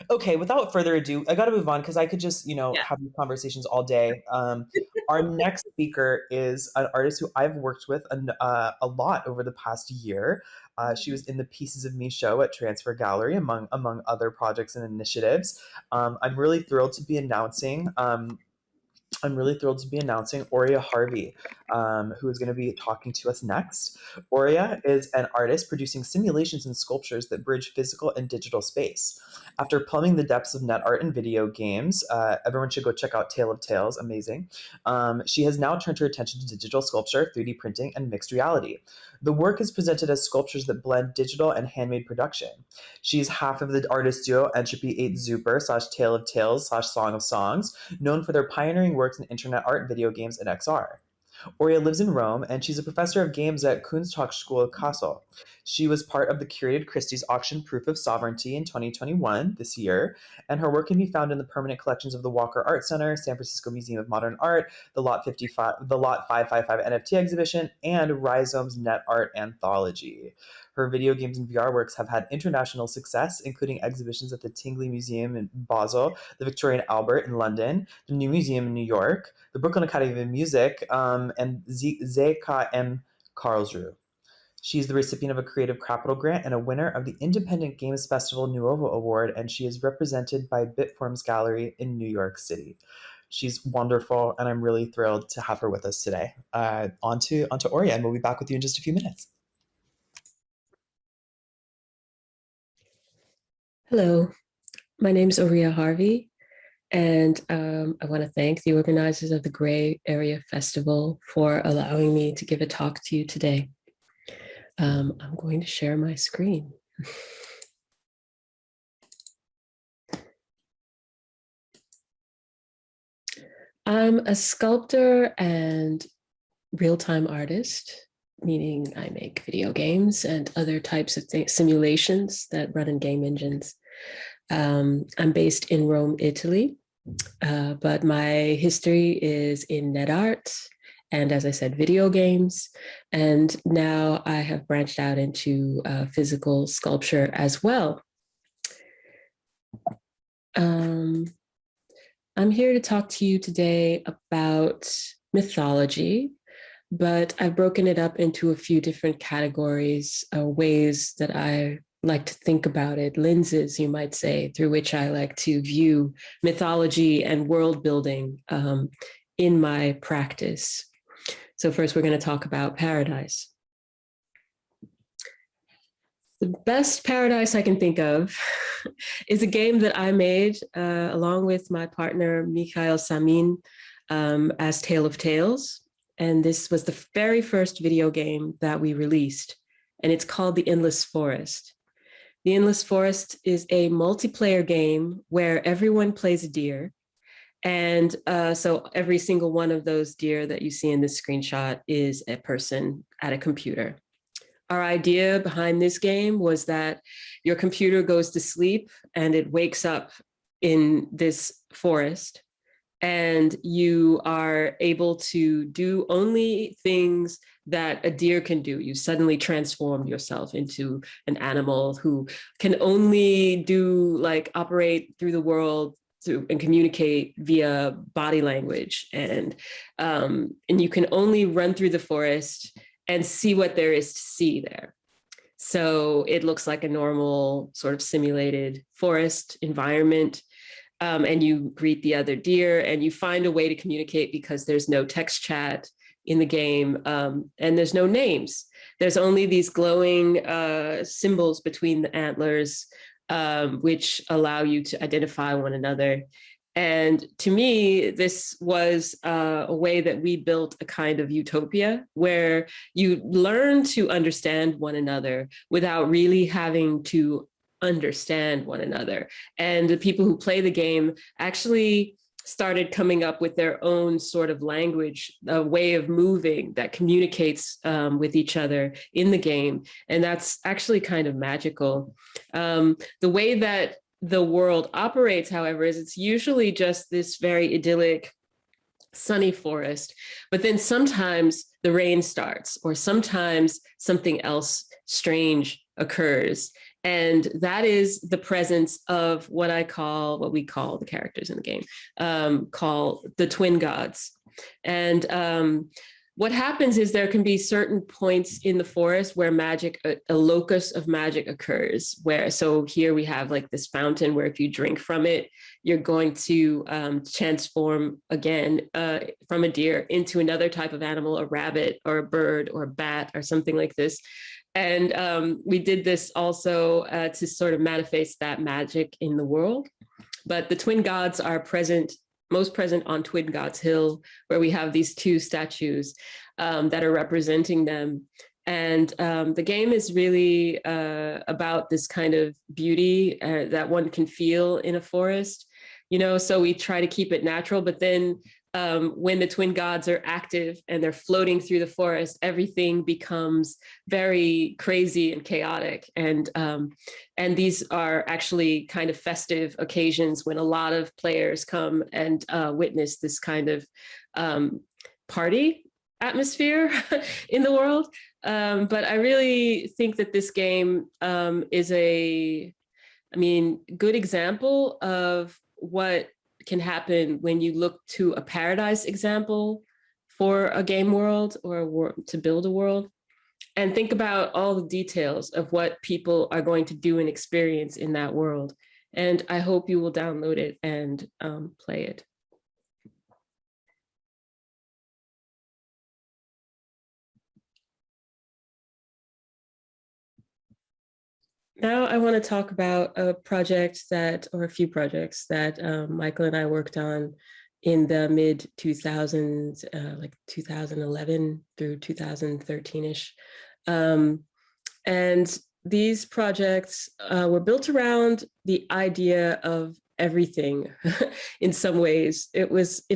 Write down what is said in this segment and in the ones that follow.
Okay, without further ado, I got to move on because I could just, Yeah. have these conversations all day. Our next speaker is an artist who I've worked with a lot over the past year. She was in the Pieces of Me show at Transfer Gallery, among other projects and initiatives. I'm really thrilled to be announcing. I'm really thrilled to be announcing Auriea Harvey, who is going to be talking to us next. Auriea is an artist producing simulations and sculptures that bridge physical and digital space. After plumbing the depths of net art and video games, everyone should go check out Tale of Tales, amazing. She has now turned her attention to digital sculpture, 3D printing, and mixed reality. The work is presented as sculptures that blend digital and handmade production. She's half of the artist duo Entropy 8 Zuper slash Tale of Tales slash Song of Songs, known for their pioneering works in internet art, video games, and XR. Oria lives in Rome, and she's a professor of games at Kunsthochschule Kassel. She was part of the curated Christie's auction Proof of Sovereignty in 2021, this year, and her work can be found in the permanent collections of the Walker Art Center, San Francisco Museum of Modern Art, the Lot 555 NFT exhibition, and Rhizome's Net Art Anthology. Her video games and VR works have had international success, including exhibitions at the Tingley Museum in Basel, the Victoria and Albert in London, the New Museum in New York, the Brooklyn Academy of Music, and ZKM Karlsruhe. She's the recipient of a Creative Capital Grant and a winner of the Independent Games Festival Nuovo Award, and she is represented by Bitforms Gallery in New York City. She's wonderful, and I'm really thrilled to have her with us today. On to Oria, and we'll be back with you in just a few minutes. Hello, my name is Auriea Harvey, and I want to thank the organizers of the Gray Area Festival for allowing me to give a talk to you today. I'm going to share my screen. I'm a sculptor and real-time artist, meaning I make video games and other types of simulations that run in game engines. I'm based in Rome, Italy, but my history is in net art and, as I said, video games. And now I have branched out into physical sculpture as well. I'm here to talk to you today about mythology, but I've broken it up into a few different categories, ways that I like to think about it, lenses, you might say, through which I like to view mythology and world building in my practice. So first, we're going to talk about paradise. The best paradise I can think of is a game that I made along with my partner, Mikhail Samin, as Tale of Tales. And this was the very first video game that we released, and it's called The Endless Forest. The Endless Forest is a multiplayer game where everyone plays a deer. And so every single one of those deer that you see in this screenshot is a person at a computer. Our idea behind this game was that your computer goes to sleep and it wakes up in this forest, and you are able to do only things that a deer can do. You suddenly transform yourself into an animal who can only operate through the world and communicate via body language. And you can only run through the forest and see what there is to see there. So it looks like a normal sort of simulated forest environment. And you greet the other deer and you find a way to communicate because there's no text chat in the game, and there's no names. There's only these glowing symbols between the antlers, which allow you to identify one another. And to me, this was a way that we built a kind of utopia where you learn to understand one another without really having to understand one another. And the people who play the game actually started coming up with their own sort of language, a way of moving that communicates with each other in the game. And that's actually kind of magical. The way that the world operates, however, is it's usually just this very idyllic, sunny forest, but then sometimes the rain starts, or sometimes something else strange occurs. And that is the presence of what we call the characters in the game, call the twin gods. And what happens is there can be certain points in the forest where magic, a locus of magic occurs, so here we have like this fountain where if you drink from it, you're going to transform again from a deer into another type of animal, a rabbit or a bird or a bat or something like this. And we did this also to sort of manifest that magic in the world. But the twin gods are most present on Twin Gods Hill, where we have these two statues that are representing them. And the game is really about this kind of beauty that one can feel in a forest, so we try to keep it natural, but then when the twin gods are active and they're floating through the forest, everything becomes very crazy and chaotic. And these are actually kind of festive occasions when a lot of players come and witness this kind of party atmosphere in the world. But I really think that this game is a good example of what can happen when you look to a paradise example for a game world or to build a world, and think about all the details of what people are going to do and experience in that world. And I hope you will download it and play it. Now I want to talk about a few projects that Michael and I worked on in the mid 2000s, like 2011 through 2013-ish. And these projects were built around the idea of everything in some ways. It was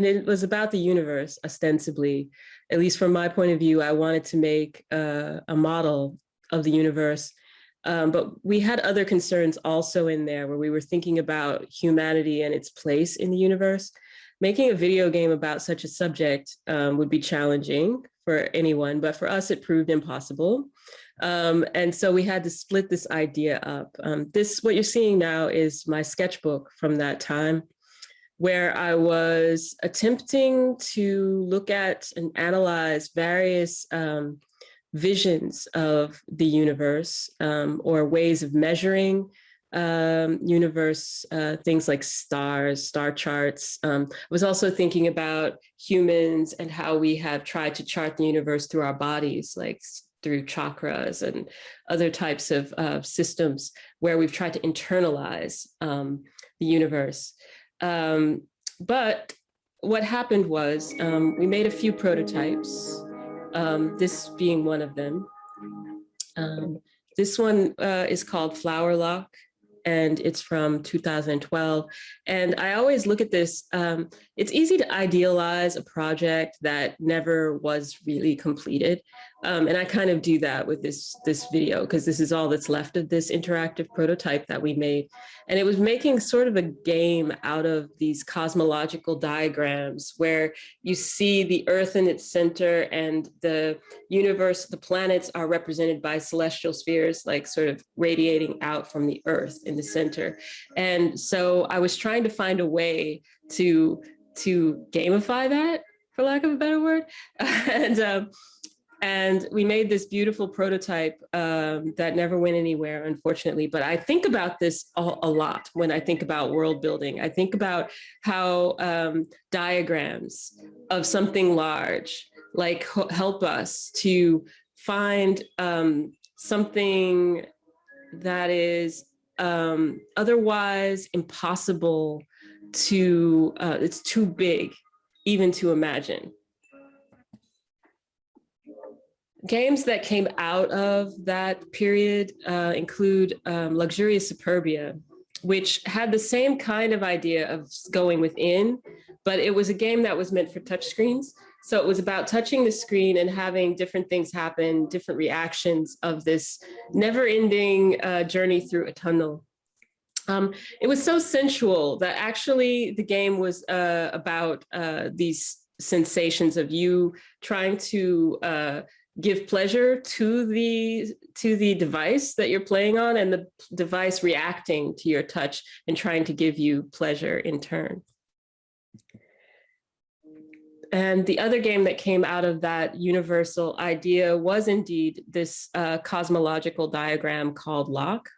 about the universe, ostensibly. At least from my point of view, I wanted to make a model of the universe. But we had other concerns also in there where we were thinking about humanity and its place in the universe. Making a video game about such a subject would be challenging for anyone, but for us, it proved impossible. And so we had to split this idea up. What you're seeing now is my sketchbook from that time, where I was attempting to look at and analyze various visions of the universe or ways of measuring universe, things like stars, star charts. I was also thinking about humans and how we have tried to chart the universe through our bodies, like through chakras and other types of systems where we've tried to internalize the universe. But what happened was we made a few prototypes, this being one of them. This one is called Flower Lock, and it's from 2012. And I always look at this, it's easy to idealize a project that never was really completed. And I kind of do that with this video, because this is all that's left of this interactive prototype that we made. And it was making sort of a game out of these cosmological diagrams where you see the Earth in its center and the universe, the planets are represented by celestial spheres, like sort of radiating out from the Earth in the center. And so I was trying to find a way to gamify that, for lack of a better word. And we made this beautiful prototype that never went anywhere, unfortunately. But I think about this a lot when I think about world building. I think about how diagrams of something large like help us to find something that is otherwise impossible to, it's too big even to imagine. Games that came out of that period include Luxurious Superbia, which had the same kind of idea of going within, but it was a game that was meant for touchscreens. So it was about touching the screen and having different things happen, different reactions of this never-ending journey through a tunnel. It was so sensual that actually the game was about these sensations of you trying to give pleasure to the device that you're playing on, and the device reacting to your touch and trying to give you pleasure in turn. And the other game that came out of that universal idea was indeed this cosmological diagram called Locke.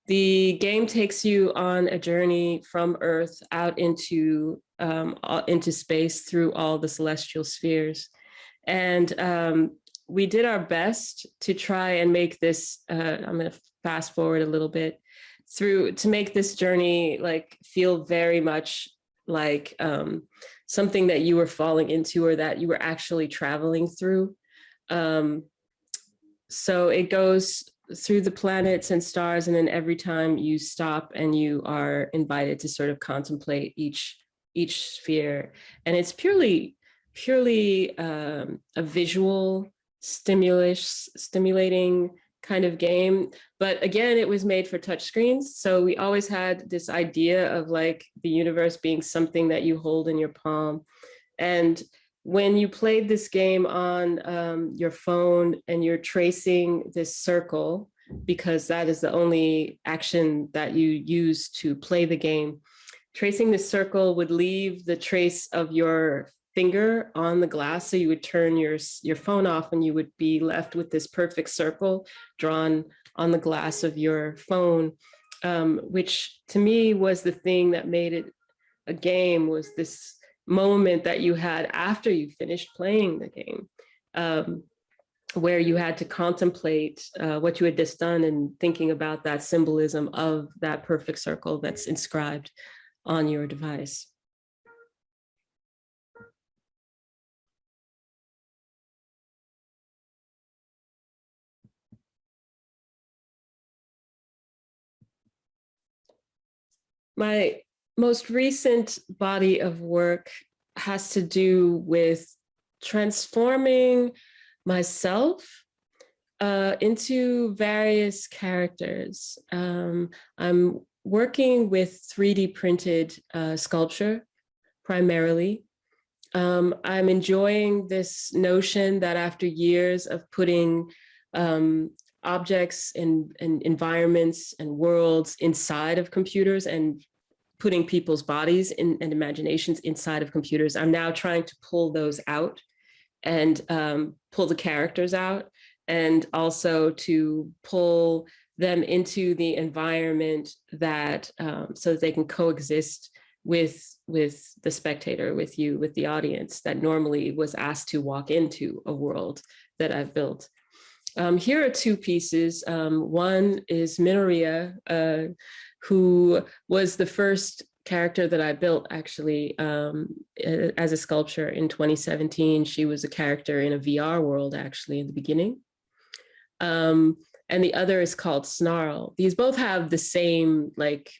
The game takes you on a journey from Earth out into space through all the celestial spheres. And we did our best to try and make this, I'm going to fast forward a little bit, to make this journey like feel very much like something that you were falling into or that you were actually traveling through. So it goes through the planets and stars, and then every time you stop and you are invited to sort of contemplate each sphere. And it's purely a visual stimulating kind of game. But again, it was made for touchscreens. So we always had this idea of like the universe being something that you hold in your palm. And when you played this game on your phone and you're tracing this circle, because that is the only action that you use to play the game, tracing the circle would leave the trace of your finger on the glass. So you would turn your phone off and you would be left with this perfect circle drawn on the glass of your phone, which to me was the thing that made it a game, was this moment that you had after you finished playing the game, where you had to contemplate what you had just done and thinking about that symbolism of that perfect circle that's inscribed on your device. My most recent body of work has to do with transforming myself into various characters. I'm working with 3D printed sculpture primarily. I'm enjoying this notion that after years of putting objects and environments and worlds inside of computers and putting people's bodies and imaginations inside of computers, I'm now trying to pull those out and pull the characters out, and also to pull them into the environment that so that they can coexist with the spectator, with you, with the audience that normally was asked to walk into a world that I've built. Here are two pieces. One is Auriea, who was the first character that I built actually as a sculpture in 2017. She was a character in a VR world actually in the beginning. And the other is called Snarl. These both have the same like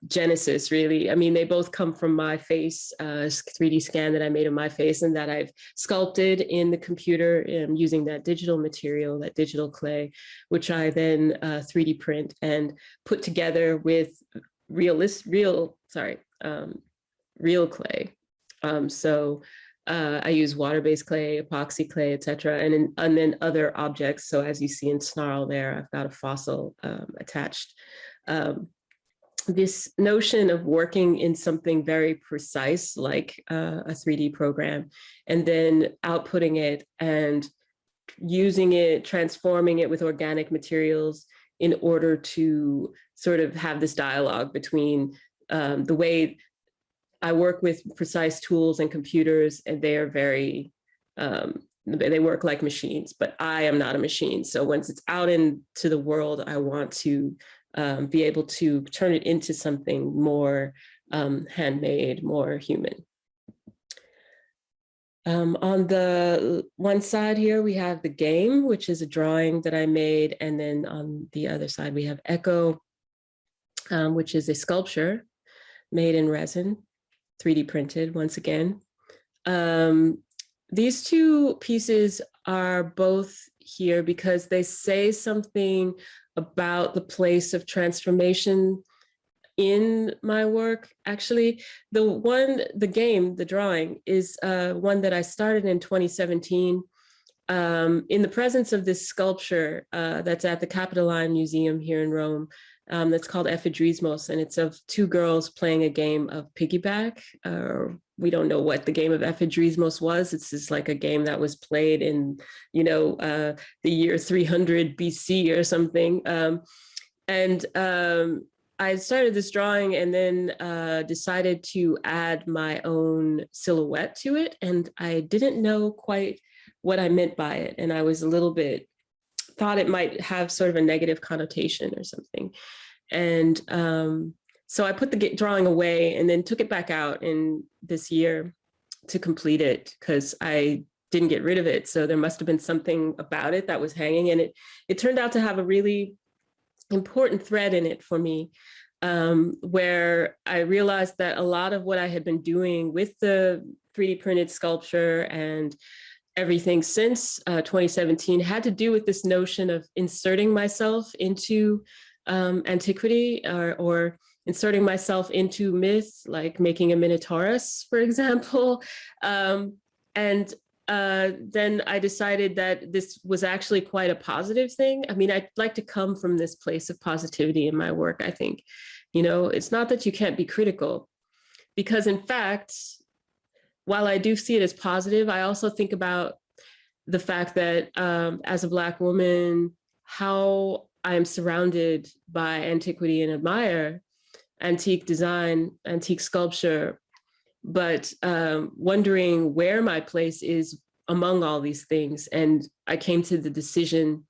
genesis, really. I mean, they both come from my face, 3D scan that I made of my face and that I've sculpted in the computer using that digital material, that digital clay, which I then 3D print and put together with real clay. I use water-based clay, epoxy clay, etc., and then other objects. So as you see in Snarl there, I've got a fossil attached. This notion of working in something very precise, like a 3D program, and then outputting it and using it, transforming it with organic materials in order to sort of have this dialogue between the way I work with precise tools and computers, and they are very, they work like machines, but I am not a machine. So once it's out into the world, I want to be able to turn it into something more handmade, more human. On the one side here, we have the game, which is a drawing that I made. And then on the other side, we have Echo, which is a sculpture made in resin, 3D printed once again. These two pieces are both here because they say something about the place of transformation in my work. Actually, the drawing is one that I started in 2017. in the presence of this sculpture that's at the Capitoline Museum here in Rome, that's called Ephedrismos, and it's of two girls playing a game of piggyback. We don't know what the game of Ephedrismos was. It's just like a game that was played in, the year 300 BC or something. And I started this drawing and then decided to add my own silhouette to it. And I didn't know quite what I meant by it. And I was a little bit, thought it might have sort of a negative connotation or something. And so I put the drawing away and then took it back out in this year to complete it because I didn't get rid of it. So there must have been something about it that was hanging. And it turned out to have a really important thread in it for me, where I realized that a lot of what I had been doing with the 3D printed sculpture and everything since 2017 had to do with this notion of inserting myself into antiquity or inserting myself into myth, like making a Minotaurus, for example. And then I decided that this was actually quite a positive thing. I mean, I'd like to come from this place of positivity in my work, I think. It's not that you can't be critical, because in fact, while I do see it as positive, I also think about the fact that as a Black woman, how I am surrounded by antiquity and admire antique design, antique sculpture, but wondering where my place is among all these things. And I came to the decision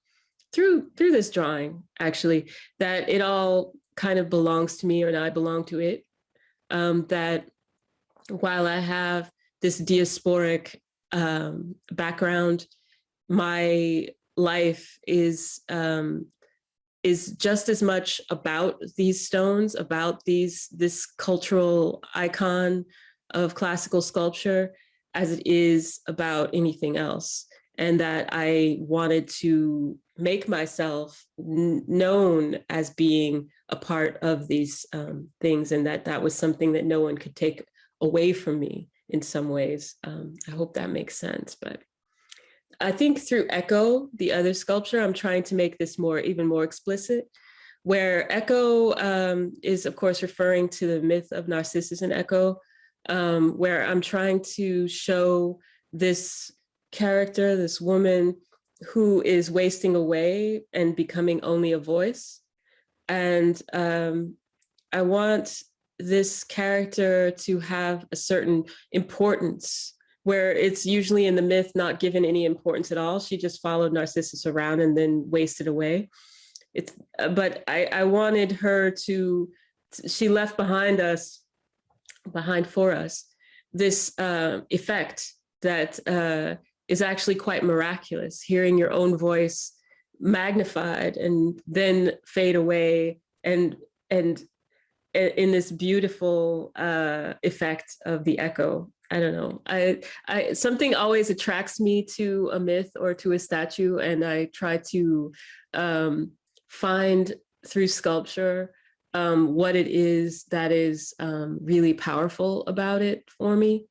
through this drawing, actually, that it all kind of belongs to me, or I belong to it. That while I have this diasporic background, my life is just as much about these stones, about this cultural icon of classical sculpture, as it is about anything else. And that I wanted to make myself known as being a part of these things, and that was something that no one could take away from me in some ways. I hope that makes sense. But I think through Echo, the other sculpture, I'm trying to make this even more explicit, where Echo is, of course, referring to the myth of Narcissus and Echo, where I'm trying to show this character, this woman who is wasting away and becoming only a voice. And I want this character to have a certain importance, where it's usually in the myth not given any importance at all. She just followed Narcissus around and then wasted away. But I wanted her she left behind for us, this effect that is actually quite miraculous, hearing your own voice magnified and then fade away, and in this beautiful effect of the echo. I don't know. I something always attracts me to a myth or to a statue, and I try to find through sculpture what it is that is really powerful about it for me.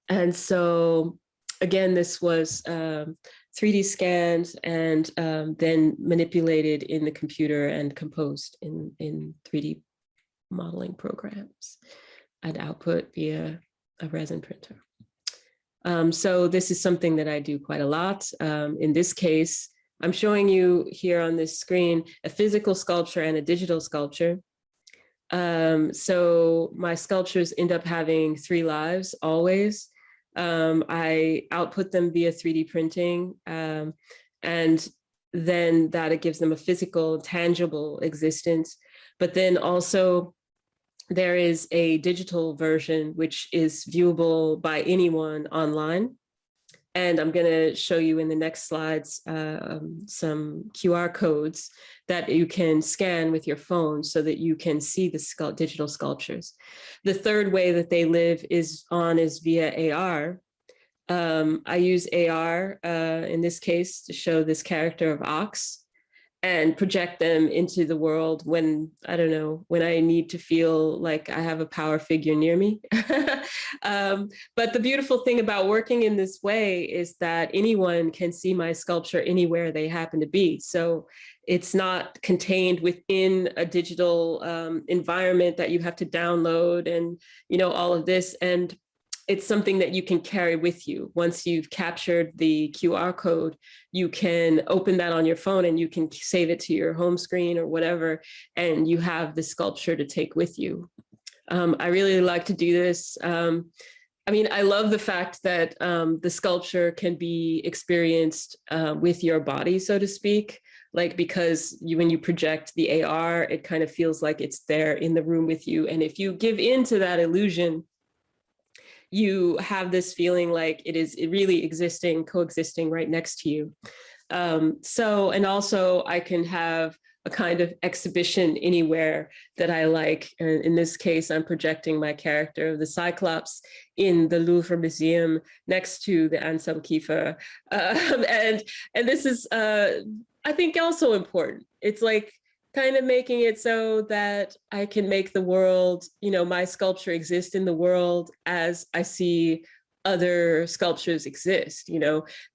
And so, again, this was 3D scanned and then manipulated in the computer and composed in 3D modeling programs and output via a resin printer. So this is something that I do quite a lot. In this case, I'm showing you here on this screen a physical sculpture and a digital sculpture. So my sculptures end up having 3 lives always. I output them via 3D printing, and then that it gives them a physical, tangible existence. But then also there is a digital version which is viewable by anyone online. And I'm going to show you in the next slides some QR codes that you can scan with your phone so that you can see the digital sculptures. The third way that they live is via AR. I use AR in this case to show this character of Ox. and project them into the world when, I don't know, when I need to feel like I have a power figure near me. But the beautiful thing about working in this way is that anyone can see my sculpture anywhere they happen to be. So it's not contained within a digital environment that you have to download and, all of this. And it's something that you can carry with you. Once you've captured the QR code, you can open that on your phone and you can save it to your home screen or whatever, and you have the sculpture to take with you. I really like to do this. I love the fact that the sculpture can be experienced with your body, so to speak. Like, because when you project the AR, it kind of feels like it's there in the room with you. And if you give in to that illusion, you have this feeling like it is really existing, coexisting right next to you. And also I can have a kind of exhibition anywhere that I like. And in this case, I'm projecting my character of the Cyclops in the Louvre Museum next to the Ansam Kiefer. And this is, I think, also important. It's like kind of making it so that I can make the world, my sculpture exist in the world as I see other sculptures exist.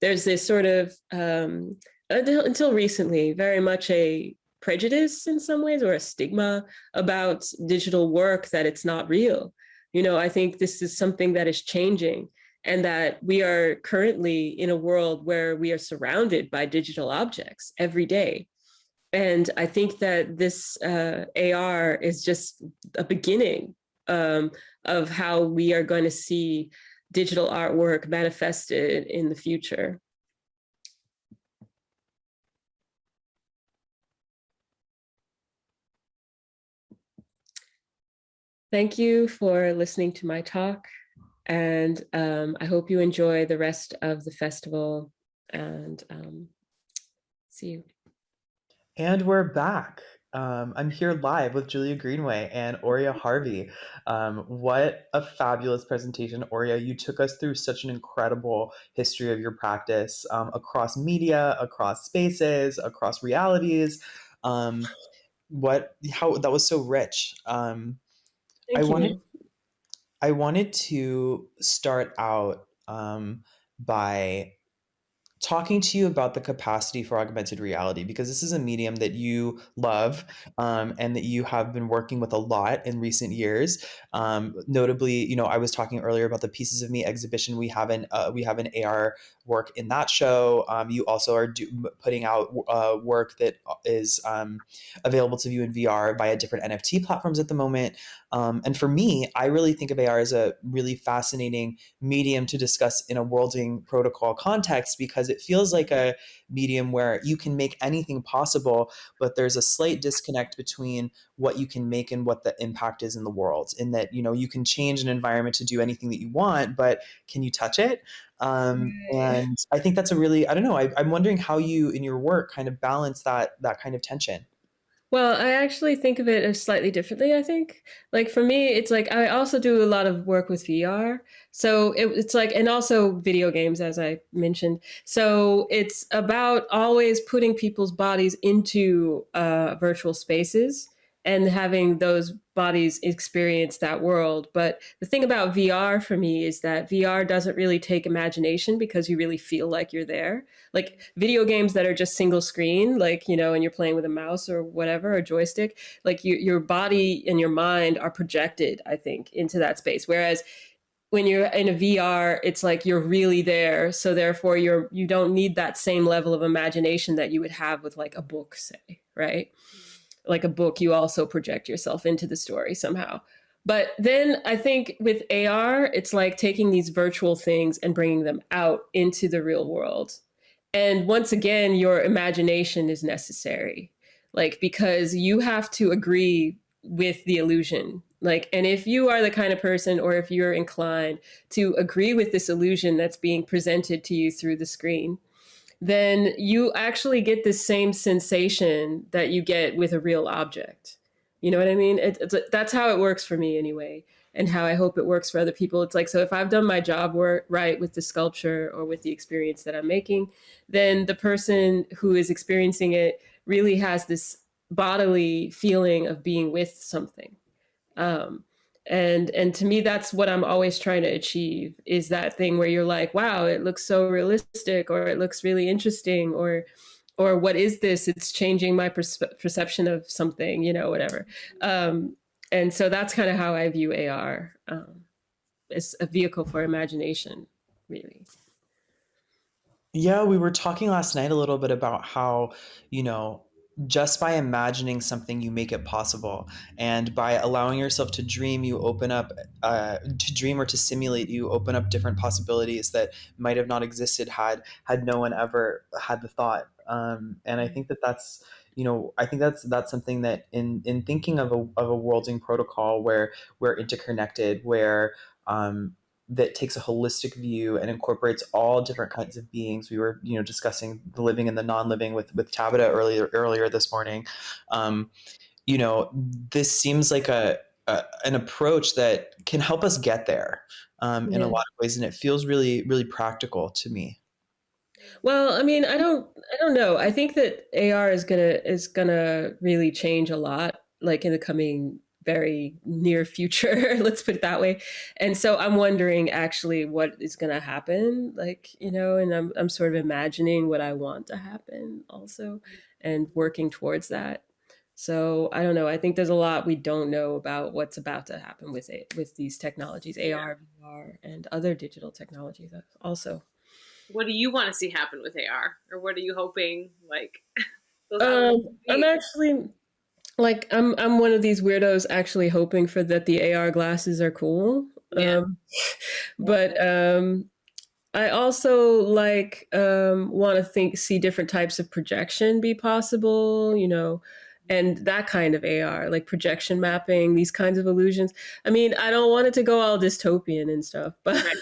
There's this sort of, until recently, very much a prejudice in some ways, or a stigma about digital work, that it's not real. I think this is something that is changing, and that we are currently in a world where we are surrounded by digital objects every day. And I think that this AR is just a beginning of how we are going to see digital artwork manifested in the future. Thank you for listening to my talk. And I hope you enjoy the rest of the festival, and see you. And we're back. I'm here live with Julia Greenway and Auriea Harvey. What a fabulous presentation, Auriea. You took us through such an incredible history of your practice, across media, across spaces, across realities. How that was so rich. I Thank wanted you. I wanted to start out by talking to you about the capacity for augmented reality, because this is a medium that you love, and that you have been working with a lot in recent years. Notably, I was talking earlier about the Pieces of Me exhibition. We have an AR work in that show. You also are putting out work that is available to view in VR via different NFT platforms at the moment. And for me, I really think of AR as a really fascinating medium to discuss in a worlding protocol context, because it feels like a medium where you can make anything possible, but there's a slight disconnect between what you can make and what the impact is in the world. In that, you can change an environment to do anything that you want, but can you touch it? And I think that's a really, I don't know, I'm wondering how you in your work kind of balance that kind of tension. Well, I actually think of it as slightly differently, I think. Like for me, it's like I also do a lot of work with VR. So it's like, and also video games, as I mentioned. So it's about always putting people's bodies into virtual spaces and having those bodies experience that world. But the thing about VR for me is that VR doesn't really take imagination, because you really feel like you're there. Like video games that are just single screen, like, and you're playing with a mouse or whatever, or joystick, like your body and your mind are projected, I think, into that space. Whereas when you're in a VR, it's like you're really there. So therefore you don't need that same level of imagination that you would have with like a book, say, right? Like a book, you also project yourself into the story somehow. But then I think with AR, it's like taking these virtual things and bringing them out into the real world. And once again, your imagination is necessary, like, because you have to agree with the illusion. Like, and if you are the kind of person, or if you're inclined to agree with this illusion that's being presented to you through the screen, then you actually get the same sensation that you get with a real object. You know what I mean? That's how it works for me anyway, and how I hope it works for other people. It's like, so if I've done my job work right with the sculpture or with the experience that I'm making, then the person who is experiencing it really has this bodily feeling of being with something. Um, and to me, that's what I'm always trying to achieve, is that thing where you're like, wow, it looks so realistic, or it looks really interesting, or what is this? It's changing my perception of something, whatever. Um, and so that's kind of how I view AR. It's a vehicle for imagination, really. Yeah, we were talking last night a little bit about how, you know, just by imagining something, you make it possible. And by allowing yourself to dream, you open up, to dream or to simulate, you open up different possibilities that might have not existed had no one ever had the thought. And I think that that's, I think that's something that in thinking of a worlding protocol where we're interconnected, where um, that takes a holistic view and incorporates all different kinds of beings. We were, discussing the living and the non-living with Tabata earlier this morning. Um, this seems like an approach that can help us get there in a Yeah. lot of ways, and it feels really, really practical to me. Well, I mean, I don't know. I think that AR is gonna really change a lot, like in the coming very near future. Let's put it that way. And so I'm wondering actually what is gonna happen, like, and I'm sort of imagining what I want to happen also, and working towards that. So I don't know. I think there's a lot we don't know about what's about to happen with it, with these technologies, Yeah. AR, VR, and other digital technologies also. What do you want to see happen with AR, or what are you hoping like those outcomes will I'm be? actually like I'm one of these weirdos actually hoping for that the AR glasses are cool. Yeah. But I also like want to see different types of projection be possible, and that kind of AR, like projection mapping, these kinds of illusions. I mean, I don't want it to go all dystopian and stuff, but Right.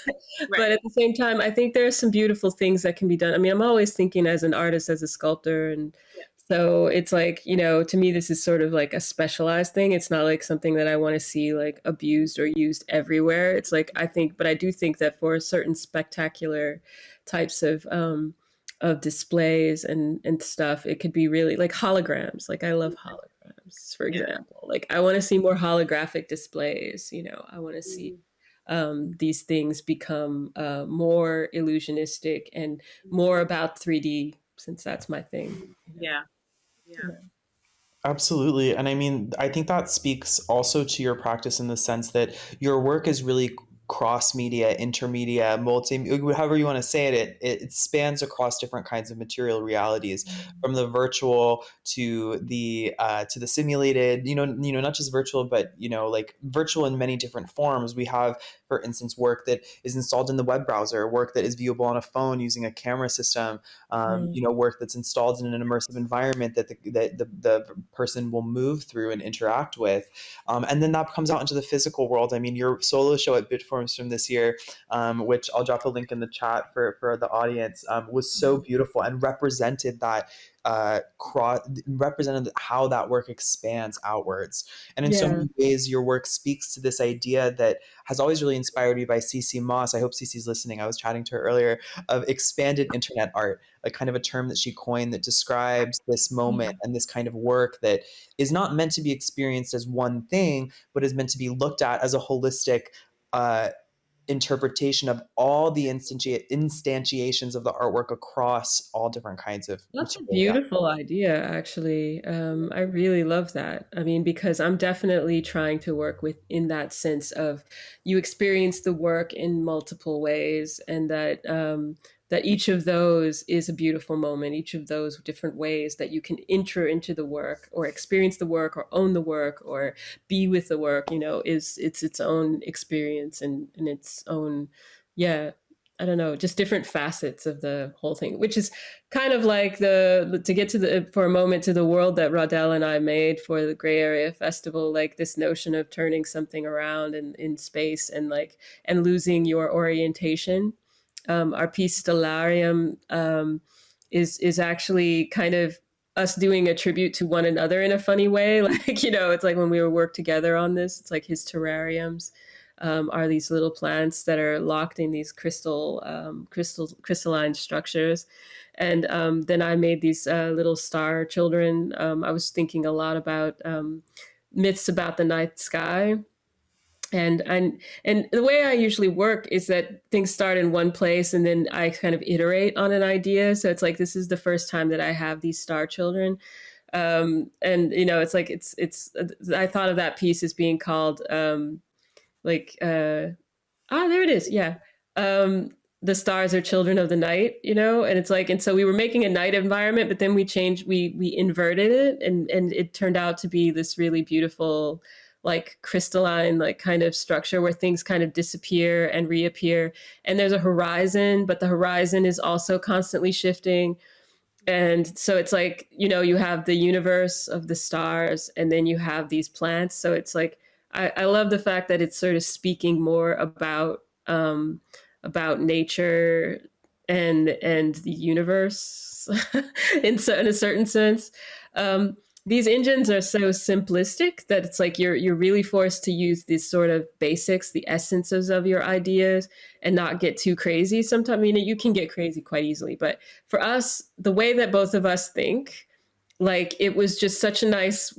but Right. at the same time, I think there's some beautiful things that can be done. I mean, I'm always thinking as an artist, as a sculptor, and Yeah. so it's like, to me, this is sort of like a specialized thing. It's not like something that I want to see like abused or used everywhere. It's like, but I do think that for certain spectacular types of displays and stuff, it could be really like holograms. Like I love holograms, for Yeah. example. Like I want to see more holographic displays. I want to see Mhm. these things become more illusionistic and more about 3D, since that's my thing. Yeah. Yeah. Yeah. Absolutely. And I mean, I think that speaks also to your practice in the sense that your work is really cross media, intermedia, multi, however you want to say it, it spans across different kinds of material realities, from the virtual to the simulated, not just virtual, but like virtual in many different forms. We have, for instance, work that is installed in the web browser, work that is viewable on a phone using a camera system, work that's installed in an immersive environment that the person will move through and interact with. And then that comes out into the physical world. I mean, your solo show at Bitforms from this year, which I'll drop a link in the chat for the audience, was so beautiful and represented that represented how that work expands outwards. And in so Yeah. many ways, your work speaks to this idea that has always really inspired me by CC Moss. I hope CC's listening. I was chatting to her earlier, of expanded internet art, a kind of a term that she coined that describes this moment and this kind of work that is not meant to be experienced as one thing, but is meant to be looked at as a holistic uh, interpretation of all the instantiations of the artwork across all different kinds of That's a material. beautiful idea, actually. I really love that. I mean, because I'm definitely trying to work with in that sense of you experience the work in multiple ways, and that each of those is a beautiful moment. Each of those different ways that you can enter into the work, or experience the work, or own the work, or be with the work, is it's its own experience, and its own, yeah. I don't know, just different facets of the whole thing, which is kind of like to get to the for a moment to the world that Rodell and I made for the Gray Area Festival, like this notion of turning something around in space, and losing your orientation. Our piece Stellarium is actually kind of us doing a tribute to one another in a funny way. Like, it's like when we were work together on this, it's like his terrariums. are these little plants that are locked in these crystalline structures. And then I made these little star children. I was thinking a lot about myths about the night sky. And the way I usually work is that things start in one place and then I kind of iterate on an idea. So it's like this is the first time that I have these star children, and it's like it's. I thought of that piece as being called like there it is, yeah. um the stars are children of the night, and it's like, and so we were making a night environment, but then we inverted it, and it turned out to be this really beautiful, like crystalline, like kind of structure where things kind of disappear and reappear, and there's a horizon, but the horizon is also constantly shifting. And so it's like, you have the universe of the stars and then you have these plants. So it's like, I love the fact that it's sort of speaking more about nature and the universe in a certain sense. These engines are so simplistic that it's like you're really forced to use these sort of basics, the essences of your ideas, and not get too crazy. Sometimes, I mean, you can get crazy quite easily, but for us, the way that both of us think, like it was just such a nice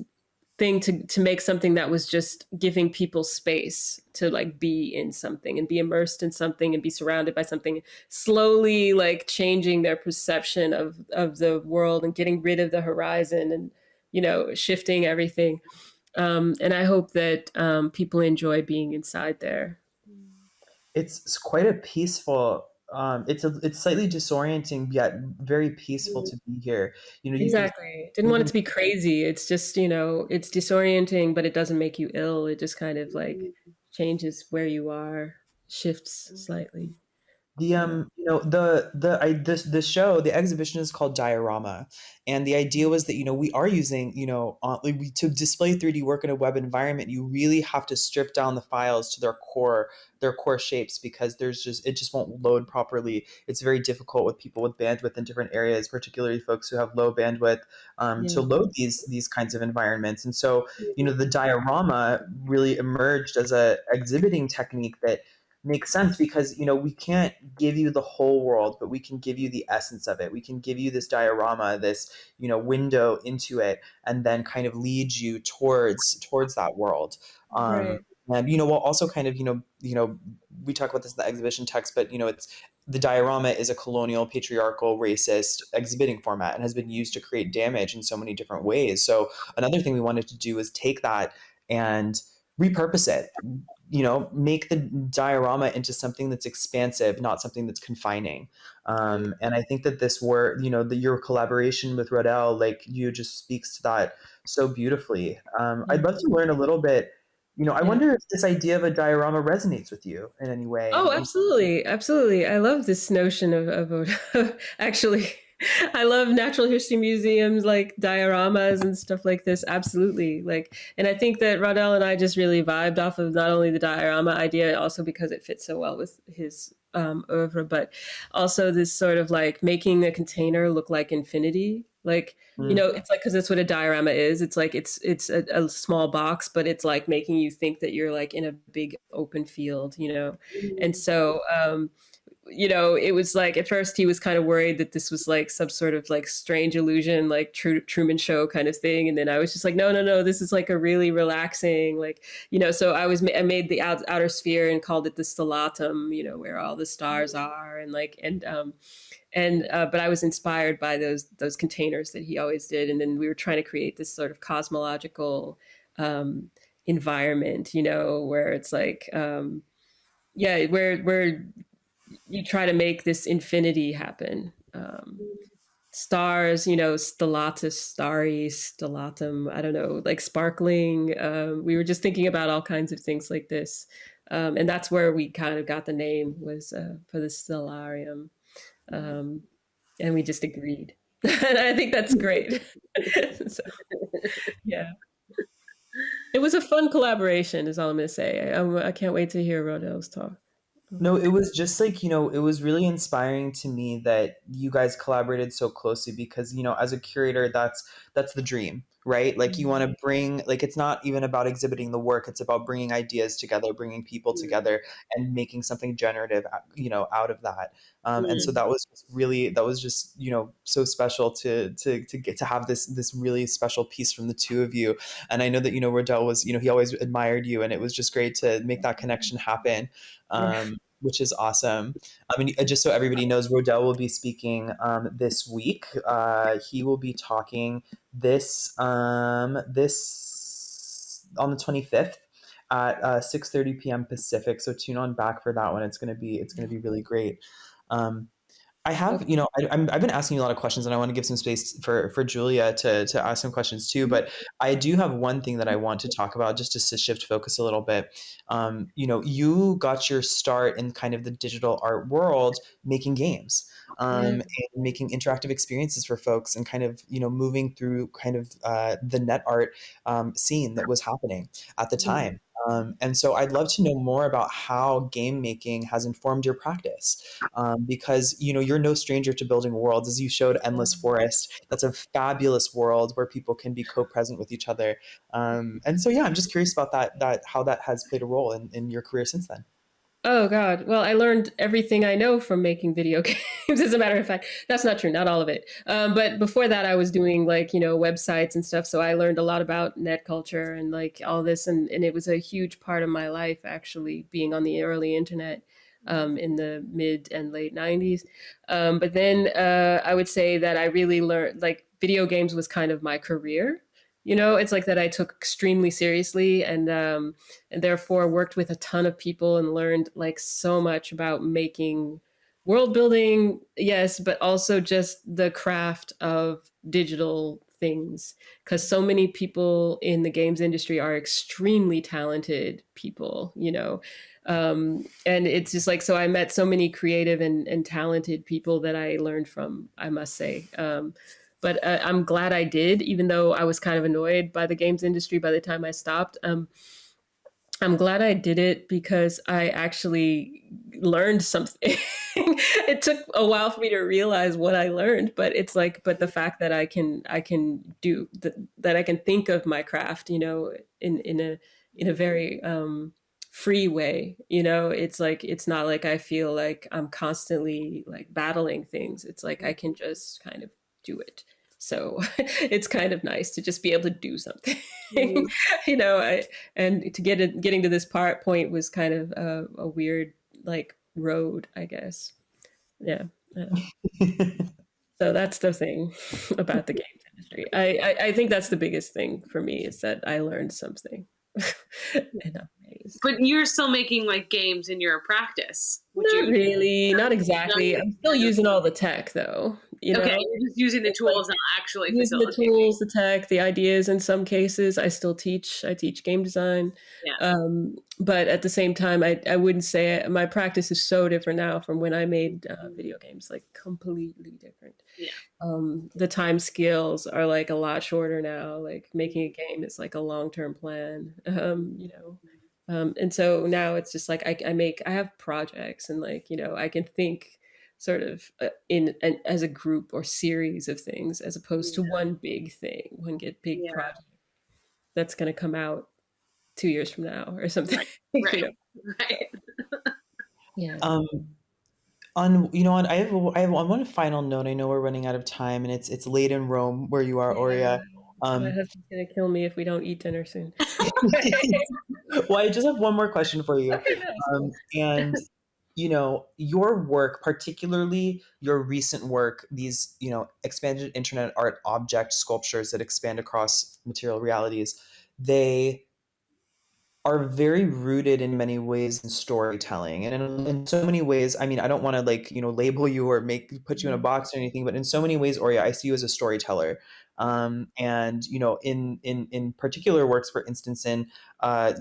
thing to make something that was just giving people space to like be in something and be immersed in something and be surrounded by something, slowly like changing their perception of the world and getting rid of the horizon and shifting everything. And I hope that people enjoy being inside there. It's quite a peaceful. It's slightly disorienting yet very peaceful to be here. You Exactly. Didn't want it even to be crazy. It's just, it's disorienting, but it doesn't make you ill. It just kind of like changes where you are, shifts slightly. the Yeah. this show, the exhibition is called Diorama, and the idea was that we are using like to display 3D work in a web environment. You really have to strip down the files to their core shapes, because it just won't load properly. It's very difficult with people with bandwidth in different areas, particularly folks who have low bandwidth, to Yeah. load these kinds of environments. And so the diorama really emerged as a exhibiting technique that makes sense, because we can't give you the whole world, but we can give you the essence of it. We can give you this diorama, this window into it, and then kind of lead you towards that world. Right. And we'll also kind of we talk about this in the exhibition text, but it's the diorama is a colonial, patriarchal, racist exhibiting format and has been used to create damage in so many different ways. So another thing we wanted to do is take that and repurpose it, make the diorama into something that's expansive, not something that's confining. And I think that this work, your collaboration with Rodel, like you, just speaks to that so beautifully. I'd Yeah. love to learn a little bit. I Yeah. wonder if this idea of a diorama resonates with you in any way. Oh, And absolutely. Absolutely. I love this notion of actually, I love natural history museums, like dioramas and stuff like this. Absolutely. Like, and I think that Rodel and I just really vibed off of not only the diorama idea, also because it fits so well with his oeuvre, but also this sort of like making a container look like infinity. Like, mm, it's like, because that's what a diorama is. It's like it's a small box, but it's like making you think that you're like in a big open field. And so it was like at first he was kind of worried that this was like some sort of like strange illusion, like Truman Show kind of thing. And then I was just like, no, no, no, this is like a really relaxing, like, so I made the outer sphere and called it the stellatum, where all the stars are, and like, and but I was inspired by those containers that he always did, and then we were trying to create this sort of cosmological um, environment, where it's like, yeah, where you try to make this infinity happen. Stars, stellatus, starry, stellatum, I don't know, like sparkling. We were just thinking about all kinds of things like this. And that's where we kind of got the name, was for the stellarium. Um, and we just agreed. And I think that's great. So, yeah. It was a fun collaboration, is all I'm going to say. I can't wait to hear Rodel's talk. No, it was just like, it was really inspiring to me that you guys collaborated so closely, because, as a curator, that's the dream, right? Like you want to bring, like, it's not even about exhibiting the work, it's about bringing ideas together, bringing people together, and making something generative, out of that. And so that was just really, that was just, so special to get to have this really special piece from the two of you. And I know that, Rodell was, he always admired you, and it was just great to make that connection happen. Which is awesome. I mean, just so everybody knows, Rodell will be speaking this week. He will be talking this on the 25th at 6:30 p.m. Pacific. So tune on back for that one. It's gonna be really great. I have, I've been asking you a lot of questions, and I want to give some space for Julia to ask some questions too. But I do have one thing that I want to talk about, just to shift focus a little bit. You got your start in kind of the digital art world making games, and making interactive experiences for folks, and kind of, moving through kind of the net art scene that was happening at the time. And so I'd love to know more about how game making has informed your practice, because you're no stranger to building worlds. As you showed Endless Forest, that's a fabulous world where people can be co-present with each other. And so, yeah, I'm just curious about that how that has played a role in your career since then. Oh God. Well, I learned everything I know from making video games. As a matter of fact, that's not true. Not all of it. But before that, I was doing like, websites and stuff. So I learned a lot about net culture and like all this. And it was a huge part of my life, actually, being on the early internet in the mid and late 90s. But then I would say that I really learned, like, video games was kind of my career. It's like that I took extremely seriously, and therefore worked with a ton of people and learned like so much about making world building, yes, but also just the craft of digital things, because so many people in the games industry are extremely talented people. And it's just like, so I met so many creative and talented people that I learned from, I must say. But I'm glad I did, even though I was kind of annoyed by the games industry by the time I stopped. I'm glad I did it because I actually learned something. It took a while for me to realize what I learned, but it's like, but the fact that I can do that I can think of my craft, in a very free way. It's like, it's not like I feel like I'm constantly like battling things. It's like I can just kind of do it. So it's kind of nice to just be able to do something. And to getting to this point was kind of a weird like road, I guess. Yeah. So that's the thing about the games industry. I think that's the biggest thing for me, is that I learned something. And I'm amazed. But you're still making like games in your practice. Not really, not exactly. I'm still using all the tech though. Okay, you're just using the tools, not actually Using the facilitating. tools, the tech, the ideas. In some cases, I still teach. I teach game design. Yeah. But at the same time, I wouldn't say my practice is so different now from when I made video games, like completely different. Yeah. The time scales are like a lot shorter now. Like making a game is like a long-term plan. And so now it's just like I have projects, and like, I can think sort of as a group or series of things, as opposed to one big thing, big project that's going to come out 2 years from now or something. Right. Right. Yeah. I have one final note. I know we're running out of time, and it's late in Rome where you are, Auriea. My husband's gonna kill me if we don't eat dinner soon. Well, I just have one more question for you. Okay, nice. And your work, particularly your recent work, these, expanded internet art object sculptures that expand across material realities, they are very rooted in many ways in storytelling, and in so many ways, I mean, I don't want to like, label you or put you in a box or anything, but in so many ways, Auriea, I see you as a storyteller. And in particular works, for instance, in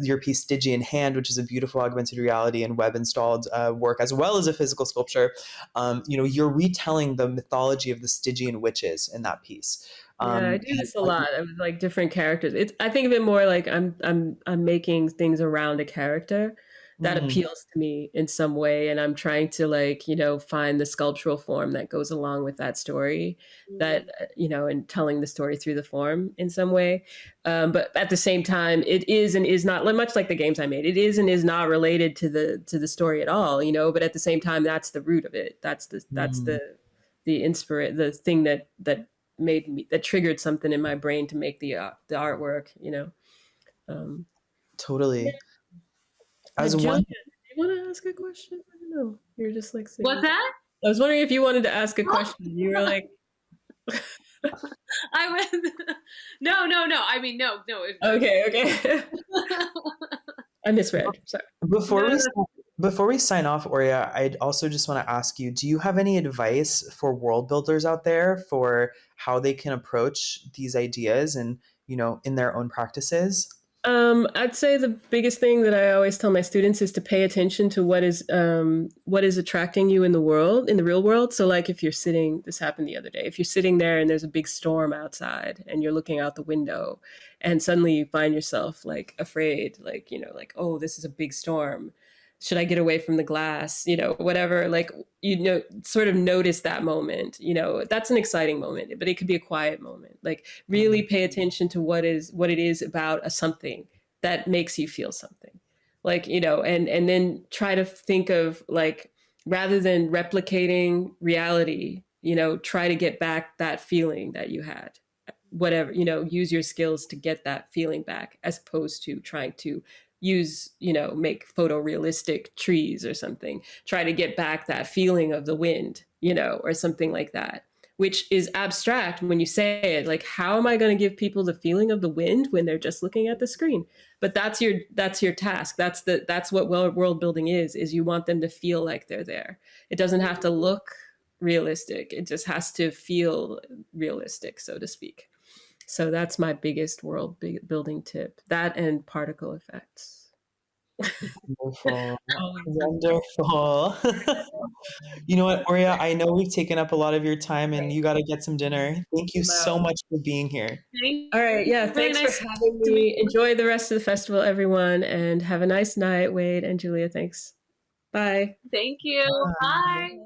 your piece Stygian Hand, which is a beautiful augmented reality and web installed work, as well as a physical sculpture, you're retelling the mythology of the Stygian witches in that piece. Yeah, I do this a lot. I with like different characters. I think of it more like I'm making things around a character. that Mm, appeals to me in some way, and I'm trying to, like, find the sculptural form that goes along with that story, that, Mm. and telling the story through the form in some way. But at the same time, it is and is not, much like the games I made, it is and is not related to the story at all, but at the same time, that's the root of it. That's mm, the thing that made me, that triggered something in my brain to make the artwork. Um, yeah. totally. As Julia, one, do you want to ask a question? I don't know. You're just like What's sitting. that? I was wondering if you wanted to ask a question. You were like, I was no, no, no. I mean, no, no. okay, okay. I misread. Sorry. before No, we no. before we sign off, Aurea, I'd also just want to ask you, do you have any advice for world builders out there for how they can approach these ideas and, in their own practices? I'd say the biggest thing that I always tell my students is to pay attention to what is attracting you in the world, in the real world. So, like, if you're sitting, this happened the other day. If you're sitting there and there's a big storm outside, and you're looking out the window, and suddenly you find yourself like afraid, like, like, oh, this is a big storm. Should I get away from the glass? Whatever. Like, sort of notice that moment. That's an exciting moment, but it could be a quiet moment. Like, really pay attention to what it is about a something that makes you feel something, like, and then try to think of, like, rather than replicating reality, try to get back that feeling that you had, whatever, use your skills to get that feeling back, as opposed to trying to use, make photorealistic trees or something. Try to get back that feeling of the wind, or something like that, which is abstract when you say it. Like, how am I going to give people the feeling of the wind when they're just looking at the screen? But that's your task. That's what world building is you want them to feel like they're there. It doesn't have to look realistic. It just has to feel realistic, so to speak. So that's my biggest building tip. That and particle effects. Wonderful. Always. Wonderful. You know what, Aurea, I know we've taken up a lot of your time and you got to get some dinner. Thank you so much for being here. Thank All right. Yeah. you. Really Thanks nice for having to meet me. Enjoy the rest of the festival, everyone, and have a nice night, Wade and Julia. Thanks. Bye. you. Thank you. Bye. Bye.